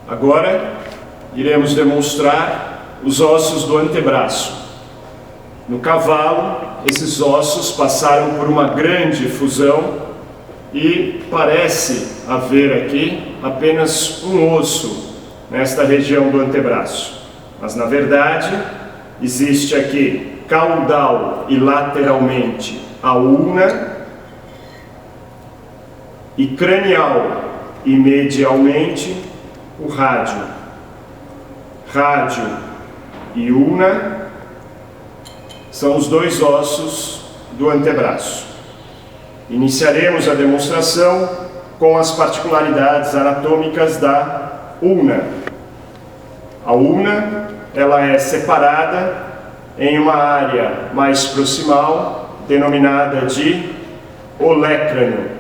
Agora, iremos demonstrar os ossos do antebraço. No cavalo, esses ossos passaram por uma grande fusão e parece haver aqui apenas um osso nesta região do antebraço. Mas, na verdade, existe aqui caudal e lateralmente a ulna e cranial e medialmente o rádio. Rádio e ulna são os dois ossos do antebraço. Iniciaremos a demonstração com as particularidades anatômicas da ulna. A ulna, ela é separada em uma área mais proximal, denominada de olécrano.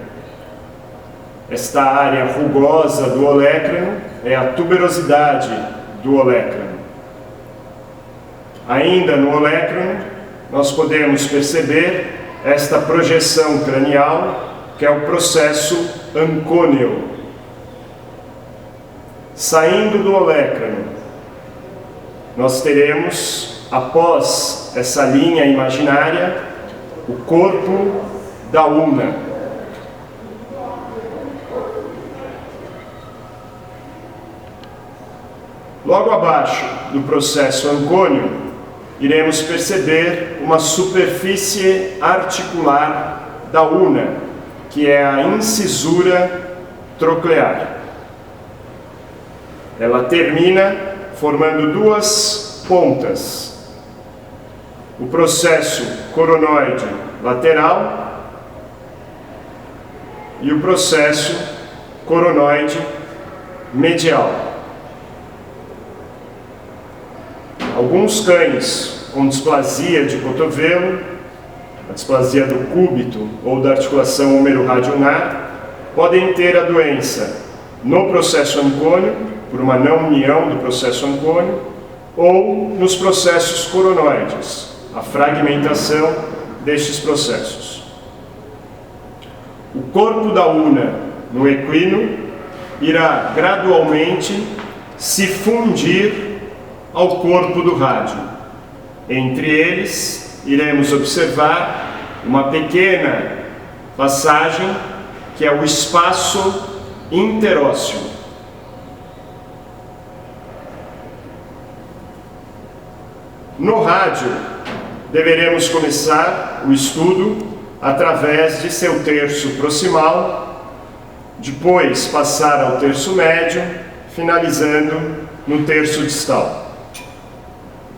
Esta área rugosa do olécrano é a tuberosidade do olécrano. Ainda no olécrano, nós podemos perceber esta projeção cranial, que é o processo ancôneo. Saindo do olécrano, nós teremos, após essa linha imaginária, o corpo da ulna. Logo abaixo do processo ancôneo, iremos perceber uma superfície articular da ulna, que é a incisura troclear. Ela termina formando duas pontas. O processo coronoide lateral e o processo coronoide medial. Alguns cães com displasia de cotovelo, a displasia do cúbito ou da articulação húmero-radioulnar, podem ter a doença no processo ancôneo, por uma não união do processo ancôneo, ou nos processos coronoides, a fragmentação destes processos. O corpo da ulna no equino irá gradualmente se fundir ao corpo do rádio. Entre eles, iremos observar uma pequena passagem que é o espaço interósseo. No rádio, deveremos começar o estudo através de seu terço proximal, depois passar ao terço médio, finalizando no terço distal.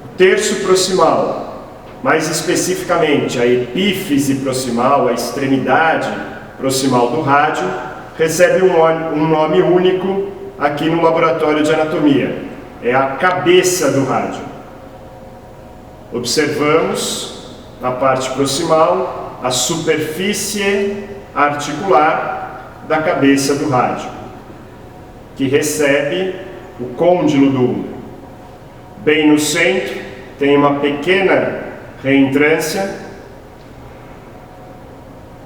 O terço proximal, mais especificamente a epífise proximal, a extremidade proximal do rádio, recebe um nome único aqui no laboratório de anatomia. É a cabeça do rádio. Observamos, na parte proximal, a superfície articular da cabeça do rádio, que recebe o côndilo do ulna. Bem no centro, tem uma pequena reentrância,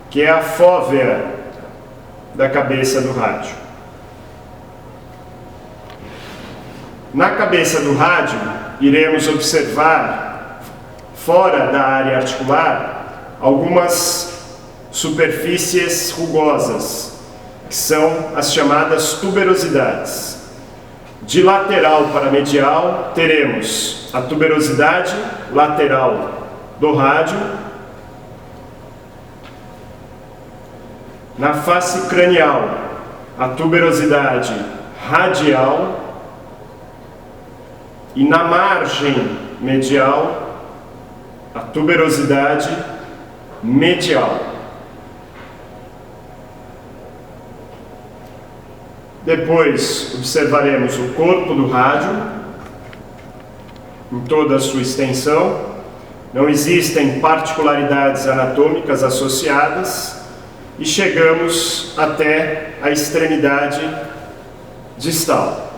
que é a fóvea da cabeça do rádio. Na cabeça do rádio, iremos observar, fora da área articular, algumas superfícies rugosas, que são as chamadas tuberosidades. De lateral para medial, teremos a tuberosidade lateral do rádio. Na face cranial, a tuberosidade radial. E na margem medial, a tuberosidade medial. Depois observaremos o corpo do rádio em toda a sua extensão. Não existem particularidades anatômicas associadas e chegamos até a extremidade distal.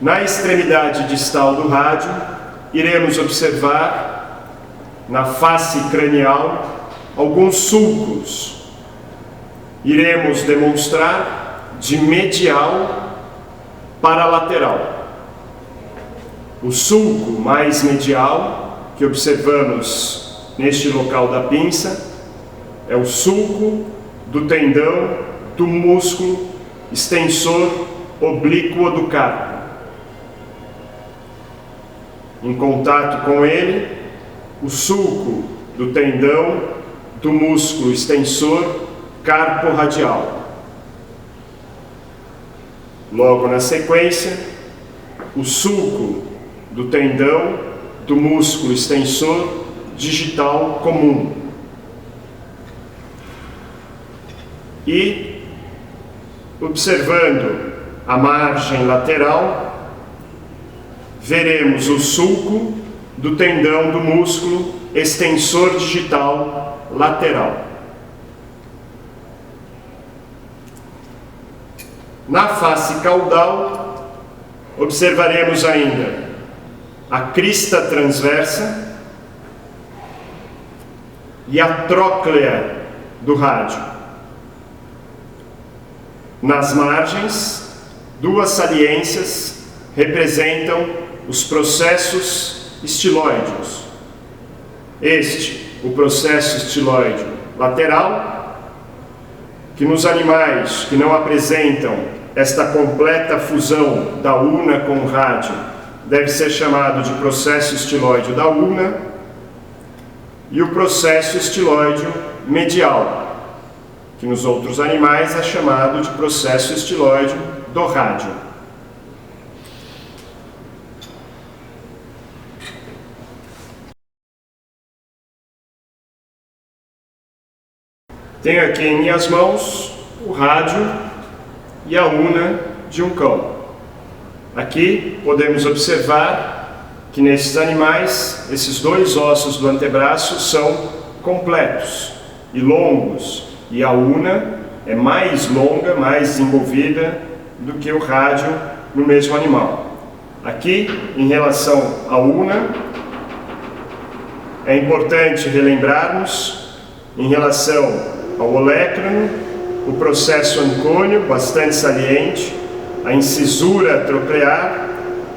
Na extremidade distal do rádio, iremos observar na face cranial alguns sulcos. Iremos demonstrar de medial paralateral. O sulco mais medial, que observamos neste local da pinça, é o sulco do tendão do músculo extensor oblíquo do carpo. Em contato com ele, o sulco do tendão do músculo extensor carpo radial. Logo na sequência, o sulco do tendão do músculo extensor digital comum. E, observando a margem lateral, veremos o sulco do tendão do músculo extensor digital lateral. Na face caudal, observaremos ainda a crista transversa e a tróclea do rádio. Nas margens, duas saliências representam os processos estiloideos. O processo estiloide lateral, que nos animais que não apresentam esta completa fusão da ulna com o rádio, deve ser chamado de processo estiloide da ulna, e o processo estiloide medial, que nos outros animais é chamado de processo estiloide do rádio. Tenho aqui em minhas mãos o rádio e a ulna de um cão. Aqui podemos observar que nesses animais, esses dois ossos do antebraço são completos e longos, e a ulna é mais longa, mais desenvolvida do que o rádio no mesmo animal. Aqui, em relação à ulna, é importante relembrarmos, em relação ao olécrano, o processo ancônio, bastante saliente, a incisura troclear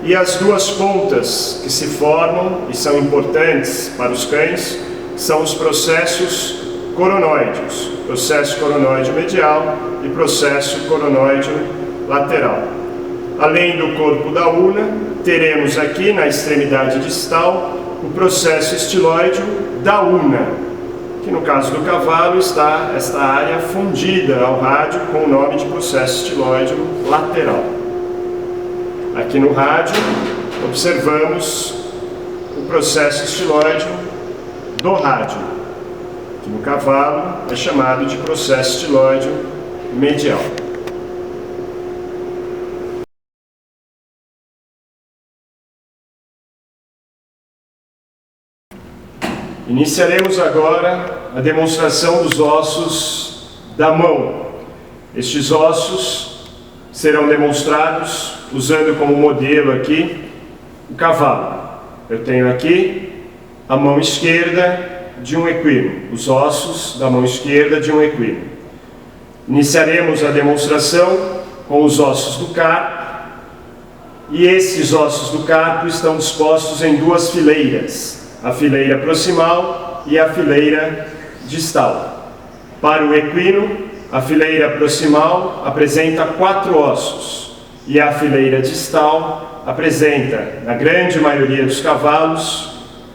e as duas pontas que se formam e são importantes para os cães são os processos coronóideos, processo coronóide medial e processo coronóide lateral. Além do corpo da ulna, teremos aqui na extremidade distal o processo estiloide da ulna, que no caso do cavalo está esta área fundida ao rádio com o nome de processo estiloide lateral. Aqui no rádio observamos o processo estiloide do rádio, que no cavalo é chamado de processo estiloide medial. Iniciaremos agora a demonstração dos ossos da mão. Estes ossos serão demonstrados usando como modelo aqui o cavalo. Eu tenho aqui a mão esquerda de um equino, os ossos da mão esquerda de um equino. Iniciaremos a demonstração com os ossos do carpo, e esses ossos do carpo estão dispostos em duas fileiras, a fileira proximal e a fileira distal. Para o equino, a fileira proximal apresenta 4 ossos e a fileira distal apresenta, na grande maioria dos cavalos,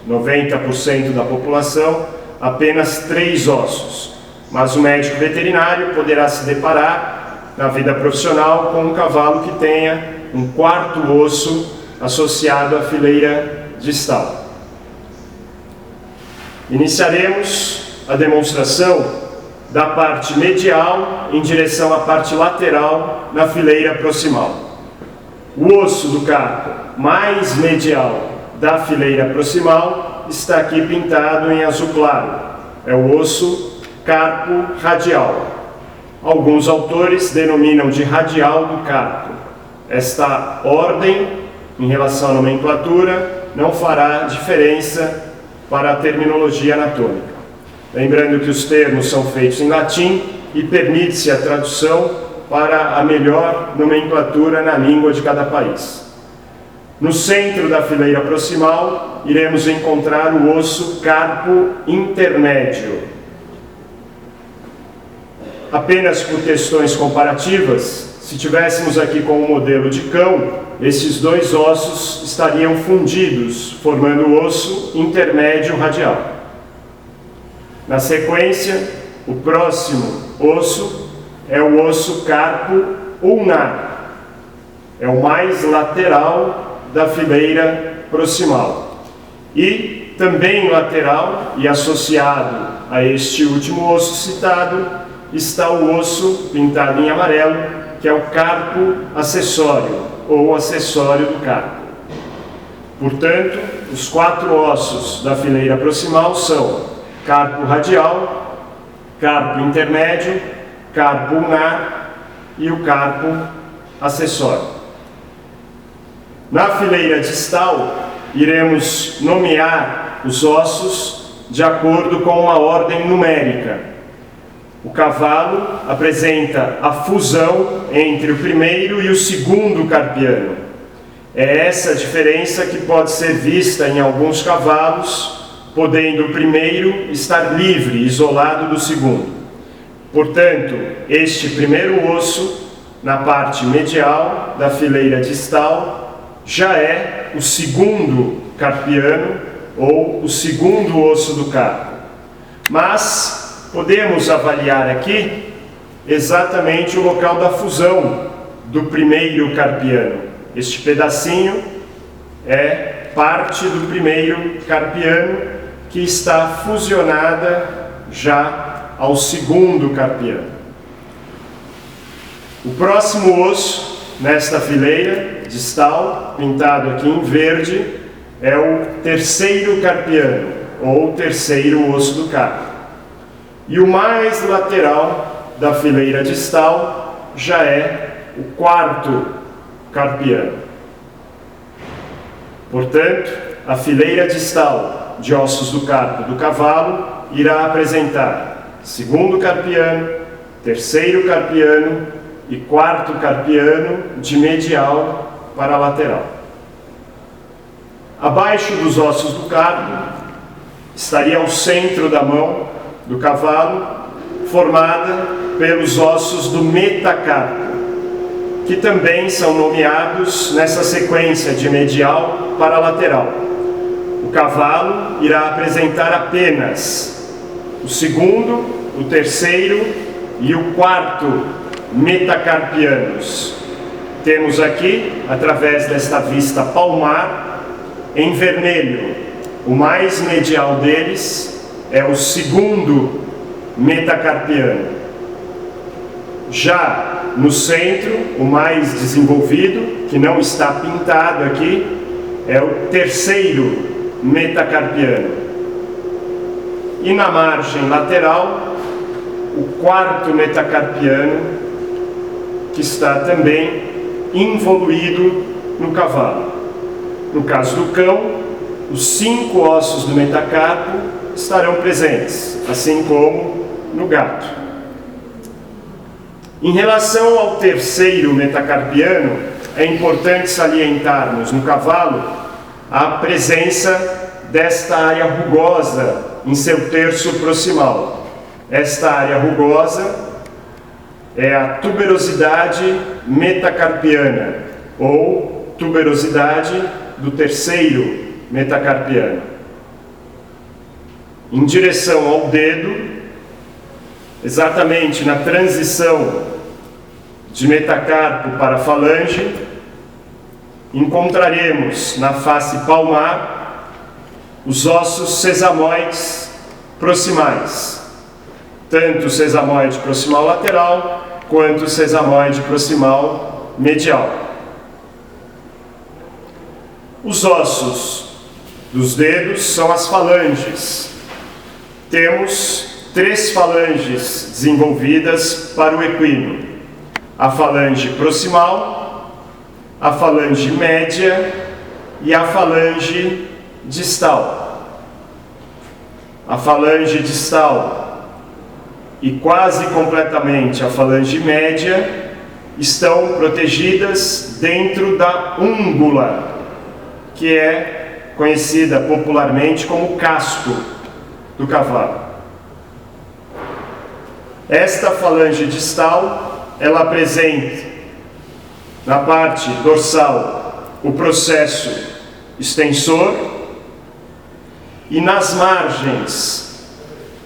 90% da população, apenas 3 ossos. Mas o médico veterinário poderá se deparar na vida profissional com um cavalo que tenha um 4º osso associado à fileira distal. Iniciaremos a demonstração da parte medial em direção à parte lateral na fileira proximal. O osso do carpo mais medial da fileira proximal está aqui pintado em azul claro. É o osso carpo radial. Alguns autores denominam de radial do carpo. Esta ordem, em relação à nomenclatura, não fará diferença para a terminologia anatômica. Lembrando que os termos são feitos em latim e permite-se a tradução para a melhor nomenclatura na língua de cada país. No centro da fileira proximal, iremos encontrar o osso carpo intermédio. Apenas por questões comparativas, se tivéssemos aqui com o modelo de cão, esses dois ossos estariam fundidos, formando o osso intermédio radial. Na sequência, o próximo osso é o osso carpo ulnar. É o mais lateral da fileira proximal. E também lateral e associado a este último osso citado está o osso pintado em amarelo, que é o carpo acessório, ou acessório do carpo. Portanto, os 4 ossos da fileira proximal são carpo radial, carpo intermédio, carpo ulnar e o carpo acessório. Na fileira distal, iremos nomear os ossos de acordo com uma ordem numérica. O cavalo apresenta a fusão entre o primeiro e o segundo carpiano. É essa a diferença que pode ser vista em alguns cavalos, podendo o primeiro estar livre, isolado do segundo. Portanto, este primeiro osso, na parte medial da fileira distal, já é o segundo carpiano ou o segundo osso do carpo. Mas podemos avaliar aqui exatamente o local da fusão do primeiro carpiano. Este pedacinho é parte do primeiro carpiano que está fusionada já ao segundo carpiano. O próximo osso nesta fileira distal, pintado aqui em verde, é o terceiro carpiano, ou terceiro osso do carpo. E o mais lateral da fileira distal já é o quarto carpiano. Portanto, a fileira distal de ossos do carpo do cavalo irá apresentar segundo carpiano, terceiro carpiano e quarto carpiano de medial para a lateral. Abaixo dos ossos do carpo estaria o centro da mão do cavalo, formada pelos ossos do metacarpo, que também são nomeados nessa sequência de medial para lateral. O cavalo irá apresentar apenas o segundo, o terceiro e o quarto metacarpianos. Temos aqui, através desta vista palmar, em vermelho, o mais medial deles é o segundo metacarpiano. Já no centro, o mais desenvolvido, que não está pintado aqui, é o terceiro metacarpiano. E na margem lateral, o quarto metacarpiano, que está também involuído no cavalo. No caso do cão, os 5 ossos do metacarpo estarão presentes, assim como no gato. Em relação ao terceiro metacarpiano, é importante salientarmos no cavalo a presença desta área rugosa em seu terço proximal. Esta área rugosa é a tuberosidade metacarpiana, ou tuberosidade do terceiro metacarpiano. Em direção ao dedo, exatamente na transição de metacarpo para falange, encontraremos na face palmar os ossos sesamoides proximais, tanto o sesamoide proximal lateral quanto o sesamoide proximal medial. Os ossos dos dedos são as falanges. Temos 3 falanges desenvolvidas para o equino: a falange proximal, a falange média e a falange distal. A falange distal e quase completamente a falange média estão protegidas dentro da úngula, que é conhecida popularmente como casco do cavalo. Esta falange distal, ela apresenta na parte dorsal o processo extensor e nas margens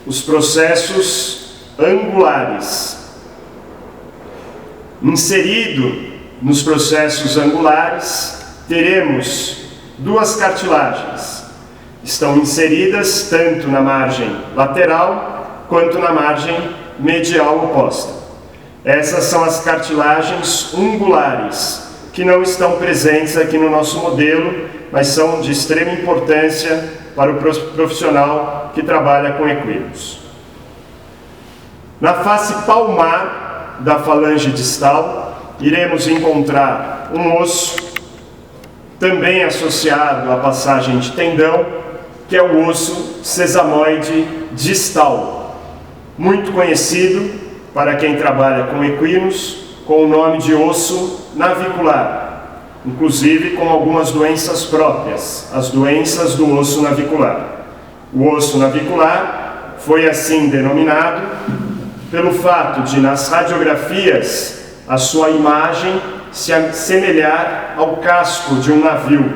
os processos angulares. Inserido nos processos angulares, teremos duas cartilagens. Estão inseridas tanto na margem lateral quanto na margem medial oposta. Essas são as cartilagens ungulares, que não estão presentes aqui no nosso modelo, mas são de extrema importância para o profissional que trabalha com equinos. Na face palmar da falange distal, iremos encontrar um osso, também associado à passagem de tendão, que é o osso sesamoide distal, muito conhecido para quem trabalha com equinos com o nome de osso navicular, inclusive com algumas doenças próprias, as doenças do osso navicular. O osso navicular foi assim denominado pelo fato de, nas radiografias, a sua imagem se assemelhar ao casco de um navio.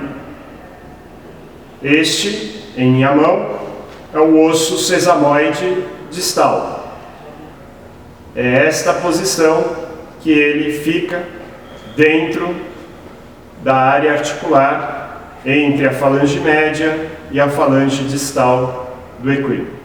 Este, em minha mão, é o osso sesamoide distal. É esta posição que ele fica dentro da área articular entre a falange média e a falange distal do equino.